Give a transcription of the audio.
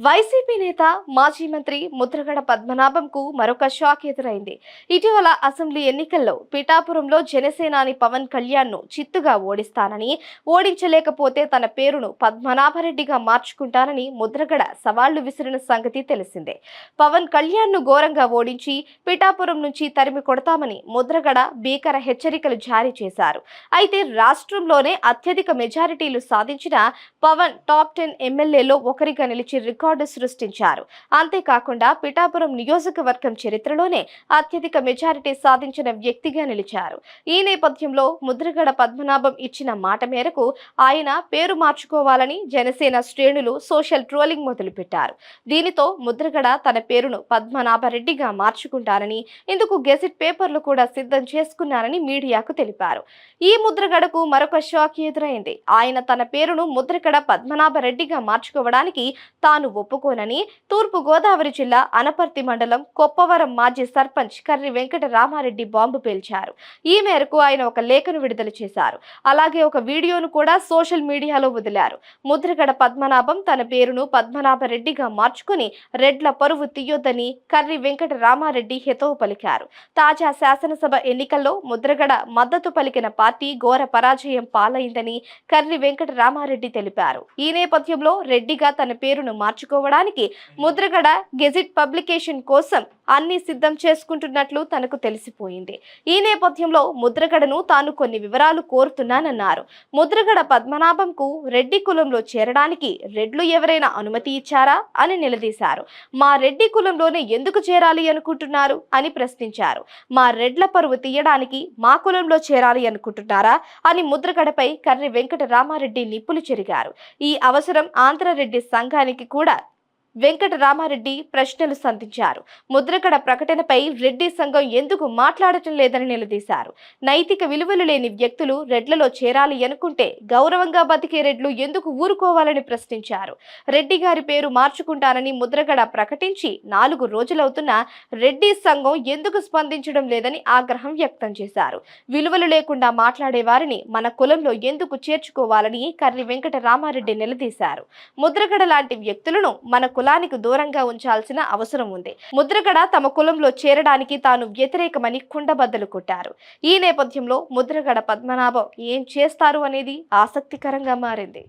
YCP నేత మాజీ మంత్రి ముద్రగడ పద్మనాభంకు మరొక షాక్ ఎదురైంది. ఇటీవల అసెంబ్లీ ఎన్నికల్లో పిఠాపురంలో జనసేనాని పవన్ కళ్యాణ్ను చిత్తుగా ఓడిస్తానని, ఓడించలేకపోతే తన పేరును పద్మనాభరెడ్డిగా మార్చుకుంటానని ముద్రగడ సవాళ్లు విసిరిన సంగతి తెలిసిందే. పవన్ కళ్యాణ్ను ఘోరంగా ఓడించి పిఠాపురం నుంచి తరిమి కొడతామని ముద్రగడ భీకర హెచ్చరికలు జారీ చేశారు. అయితే రాష్ట్రంలోనే అత్యధిక మెజారిటీలు సాధించిన పవన్ టాప్ 10 ఎమ్మెల్యేలో ఒకరిగా నిలిచి రికార్డు సృష్టించారు. అంతేకాకుండా పిఠాపురం నియోజకవర్గం చరిత్రలోనే అత్యధిక మెజారిటీ సాధించిన వ్యక్తిగా నిలిచారు. ఈ నేపథ్యంలో ముద్రగడ పద్మనాభం ఇచ్చిన మాట మేరకు ఆయన పేరు మార్చుకోవాలని జనసేన శ్రేణులు సోషల్ ట్రోలింగ్ మొదలుపెట్టారు. దీనితో ముద్రగడ తన పేరును పద్మనాభరెడ్డిగా మార్చుకుంటారని, ఇందుకు గెజిట్ పేపర్లు కూడా సిద్ధం చేసుకున్నారని మీడియాకు తెలిపారు. ఈ ముద్రగడకు మరొక షాక్ ఎదురైంది. ఆయన తన పేరును ముద్రగడ పద్మనాభరెడ్డిగా మార్చుకోవడానికి తాను ఒప్పుకోనని తూర్పు గోదావరి జిల్లా అనపర్తి మండలం కొప్పవరం మాజీ సర్పంచ్ కర్రి వెంకట రామారెడ్డి బాంబు పేల్చారు. ఈ మేరకు ఆయన ఒక లేఖను విడుదల చేశారు. అలాగే ఒక వీడియోను కూడా సోషల్ మీడియాలో వదిలారు. ముద్రగడ పద్మనాభం తన పేరును పద్మనాభరెడ్డిగా మార్చుకుని రెడ్ల పరువు తీయొద్దని కర్రి వెంకట రామారెడ్డి హితవు పలికారు. తాజా శాసనసభ ఎన్నికల్లో ముద్రగడ మద్దతు పలికిన పార్టీ ఘోర పరాజయం పాలైందని కర్రి వెంకట రామారెడ్డి తెలిపారు. ఈ నేపథ్యంలో రెడ్డిగా తన పేరును మార్చుకోవడానికి ముద్రగడ గెజిట్ పబ్లికేషన్ కోసం అన్ని సిద్ధం చేసుకుంటున్నట్లు తనకు తెలిసిపోయింది. ఈ నేపథ్యంలో ముద్రగడను తాను కొన్ని వివరాలు కోరుతున్నానన్నారు. ముద్రగడ పద్మనాభంకు రెడ్డి కులంలో చేరడానికి రెడ్లు ఎవరైనా అనుమతి ఇచ్చారా అని నిలదీశారు. మా రెడ్డి కులంలోనే ఎందుకు చేరాలి అనుకుంటున్నారు అని ప్రశ్నించారు. మా రెడ్ల పరువు తీయడానికి మా కులంలో చేరాలి అనుకుంటున్నారా అని ముద్రగడపై కర్రి వెంకట రామారెడ్డి నిప్పులు చెరిగారు. ఈ అవసరం ఆంధ్రరెడ్డి సంఘానికి కూడా వెంకట రామారెడ్డి ప్రశ్నలు సంధించారు. ముద్రగడ ప్రకటనపై రెడ్డి సంఘం ఎందుకు మాట్లాడటం లేదని నిలదీశారు. నైతిక విలువలు లేని వ్యక్తులు రెడ్లలో చేరాలి అనుకుంటే గౌరవంగా బతికే రెడ్లు ఎందుకు ఊరుకోవాలని ప్రశ్నించారు. రెడ్డి గారి పేరు మార్చుకుంటానని ముద్రగడ ప్రకటించి 4 రోజులవుతున్నా రెడ్డి సంఘం ఎందుకు స్పందించడం లేదని ఆగ్రహం వ్యక్తం చేశారు. విలువలు లేకుండా మాట్లాడే వారిని మన కులంలో ఎందుకు చేర్చుకోవాలని కర్రి వెంకట రామారెడ్డి నిలదీశారు. ముద్రగడ లాంటి వ్యక్తులను మన కులానికి దూరంగా ఉంచాల్సిన అవసరం ఉంది. ముద్రగడ తమ కులంలో చేరడానికి తాను వ్యతిరేకమని కుండబద్దలు కొట్టారు. ఈ నేపథ్యంలో ముద్రగడ పద్మనాభం ఏం చేస్తారు అనేది ఆసక్తికరంగా మారింది.